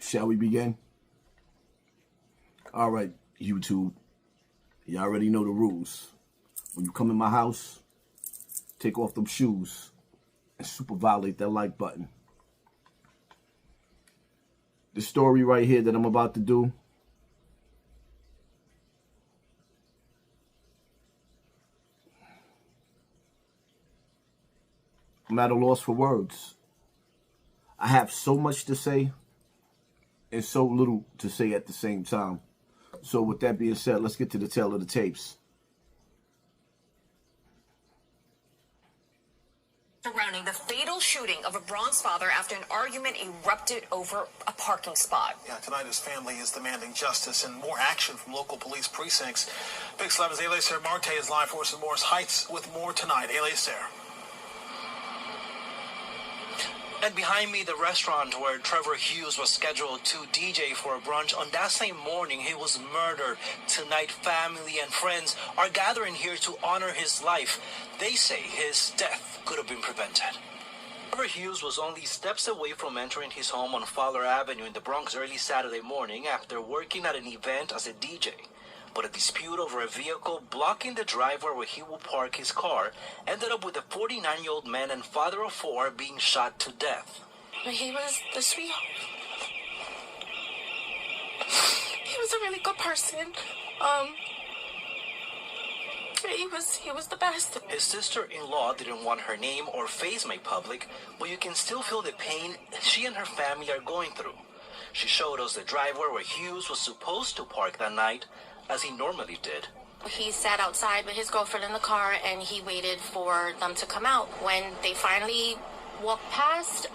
Shall we begin? All right, YouTube. You already know the rules. When you come in my house, take off them shoes and super violate that like button. The story right here that I'm about to do, I'm at a loss for words. I have so much to say and so little to say at the same time. So with that being said, let's get to the tale of the tapes. Surrounding the fatal shooting of a Bronx father after an argument erupted over a parking spot. Yeah, tonight his family is demanding justice and more action from local police precincts. Big 11's Eliezer Marte is live for us in Morris Heights with more tonight. Eliezer. And behind me, the restaurant where Trevor Hughes was scheduled to DJ for a brunch. On that same morning, he was murdered. Tonight, family and friends are gathering here to honor his life. They say his death could have been prevented. Trevor Hughes was only steps away from entering his home on Fowler Avenue in the Bronx early Saturday morning after working at an event as a DJ. But a dispute over a vehicle blocking the driveway where he will park his car ended up with a 49-year-old man and father of four being shot to death. He was the sweetheart. He was a really good person. He was the best. His sister-in-law didn't want her name or face made public, but you can still feel the pain she and her family are going through. She showed us the driveway where Hughes was supposed to park that night, as he normally did. He sat outside with his girlfriend in the car and he waited for them to come out. When they finally walked past,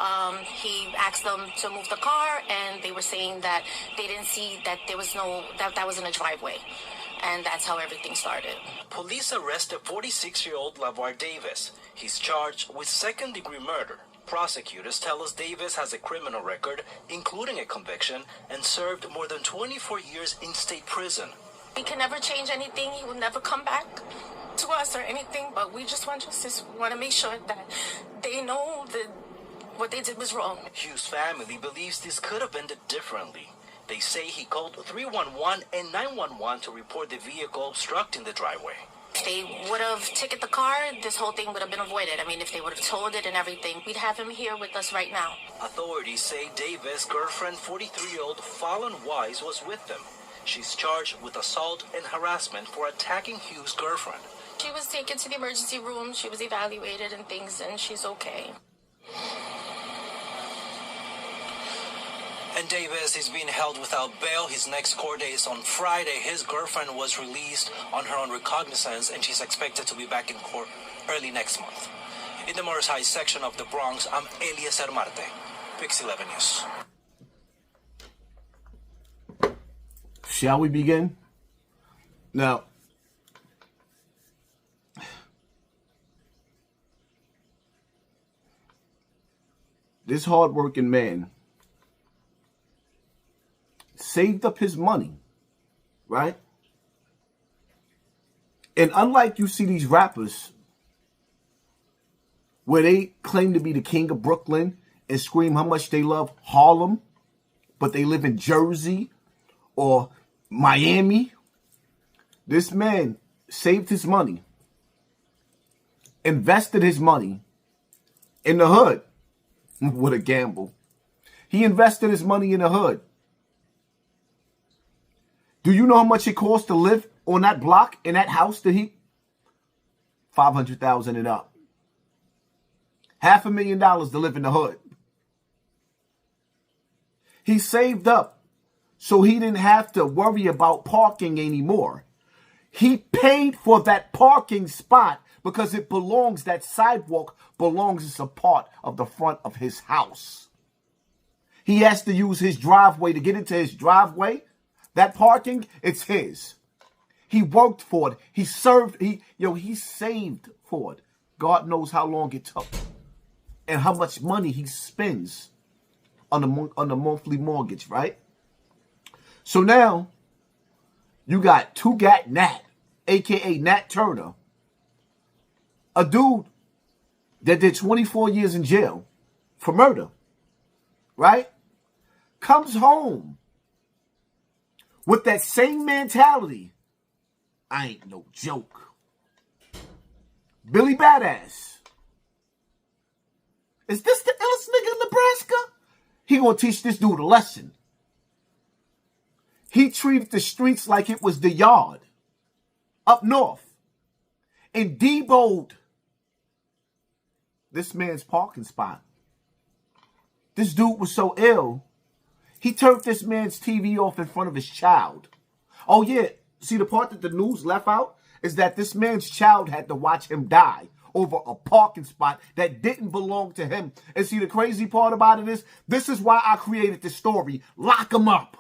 he asked them to move the car, and they were saying that they didn't see that there was that wasn't a driveway. And that's how everything started. Police arrested 46-year-old LaVar Davis. He's charged with second-degree murder. Prosecutors tell us Davis has a criminal record, including a conviction, and served more than 24 years in state prison. He can never change anything. He will never come back to us or anything, but we just want justice. We want to make sure that they know that what they did was wrong. Hughes' family believes this could have ended differently. They say he called 311 and 911 to report the vehicle obstructing the driveway. If they would have ticketed the car, this whole thing would have been avoided. I mean, if they would have told it and everything, we'd have him here with us right now. Authorities say Davis' girlfriend, 43-year-old Fallon Wise, was with them. She's charged with assault and harassment for attacking Hughes' girlfriend. She was taken to the emergency room. She was evaluated and things, and she's okay. And Davis is being held without bail. His next court date is on Friday. His girlfriend was released on her own recognizance, and she's expected to be back in court early next month. In the Morris Heights section of the Bronx, I'm Eliezer Marte, Pix 11 News. Shall we begin? Now, this hardworking man saved up his money, right? And unlike you see these rappers where they claim to be the king of Brooklyn and scream how much they love Harlem, but they live in Jersey or Miami, this man saved his money, invested his money in the hood. What a gamble. He invested his money in the hood. Do you know how much it costs to live on that block, in that house that he? $500,000 and up. $500,000 to live in the hood. He saved up so he didn't have to worry about parking anymore. He paid for that parking spot because it belongs, that sidewalk belongs as a part of the front of his house. He has to use his driveway to get into his driveway. That parking, it's his. He worked for it. He served, he saved for it. God knows how long it took and how much money he spends on the monthly mortgage, right? So now you got Two Gat Nat, a.k.a. Nat Turner, a dude that did 24 years in jail for murder, right? comes home with that same mentality. I ain't no joke. Billy Badass. Is this the illest nigga in Nebraska? He gonna teach this dude a lesson. He treated the streets like it was the yard up north and deboed this man's parking spot. This dude was so ill, he turned this man's TV off in front of his child. Oh yeah, see the part that the news left out is that this man's child had to watch him die over a parking spot that didn't belong to him. And see the crazy part about it is, this is why I created this story, lock him up.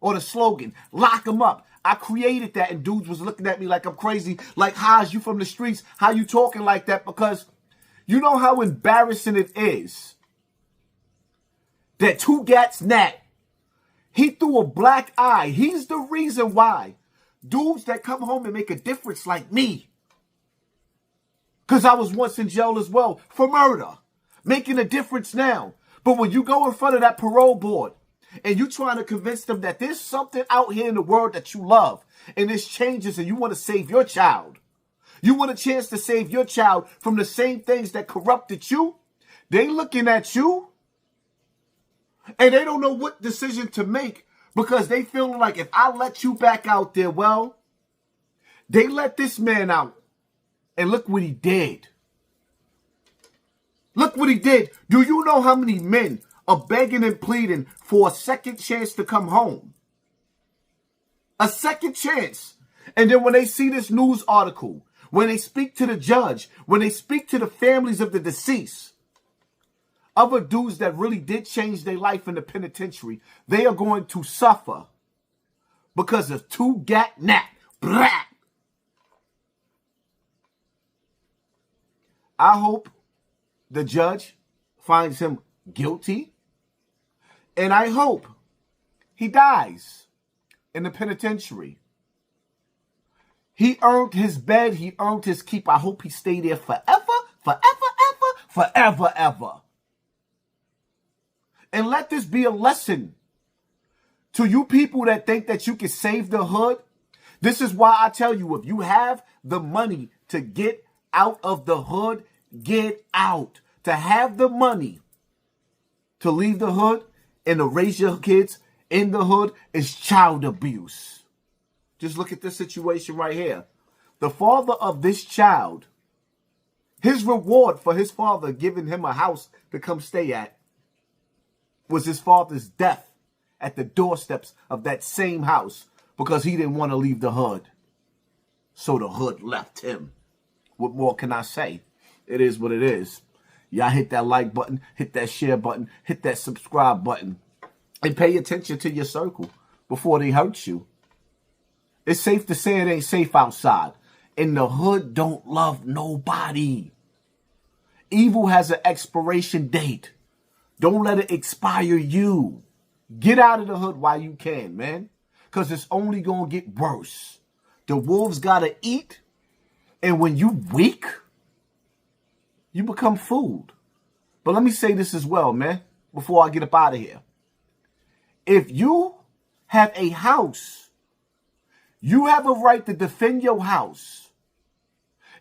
Or the slogan, lock him up. I created that and dudes was looking at me like I'm crazy. Like, how is you from the streets? How you talking like that? Because you know how embarrassing it is that Two Gats Nat, he threw a black eye. He's the reason why dudes that come home and make a difference like me. Because I was once in jail as well for murder. Making a difference now. But when you go in front of that parole board and you trying to convince them that there's something out here in the world that you love and this changes and you want to save your child. You want a chance to save your child from the same things that corrupted you. They looking at you and they don't know what decision to make because they feeling like if I let you back out there, well, they let this man out and look what he did. Look what he did. Do you know how many men are begging and pleading for a second chance to come home? A second chance. And then when they see this news article, when they speak to the judge, when they speak to the families of the deceased, other dudes that really did change their life in the penitentiary, they are going to suffer because of Two Gat Nat. Blah. I hope the judge finds him guilty. And I hope he dies in the penitentiary. He earned his bed. He earned his keep. I hope he stay there forever, forever, ever, forever, ever. And let this be a lesson to you people that think that you can save the hood. This is why I tell you, if you have the money to get out of the hood, get out. To have the money to leave the hood and to raise your kids in the hood is child abuse. Just look at this situation right here. The father of this child, his reward for his father giving him a house to come stay at was his father's death at the doorsteps of that same house because he didn't want to leave the hood. So the hood left him. What more can I say? It is what it is. Y'all hit that like button, hit that share button, hit that subscribe button, and pay attention to your circle before they hurt you. It's safe to say it ain't safe outside. And the hood don't love nobody. Evil has an expiration date. Don't let it expire you. Get out of the hood while you can, man. Because it's only going to get worse. The wolves got to eat. And when you weak, you become food. But let me say this as well, man, before I get up out of here. If you have a house, you have a right to defend your house.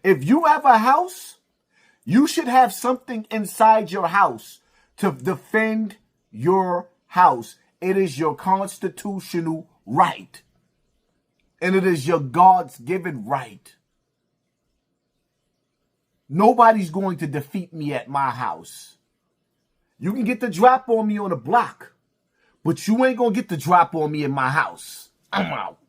If you have a house, you should have something inside your house to defend your house. It is your constitutional right. And it is your God's given right. Nobody's going to defeat me at my house. You can get the drop on me on the block, but you ain't going to get the drop on me in my house. I'm out.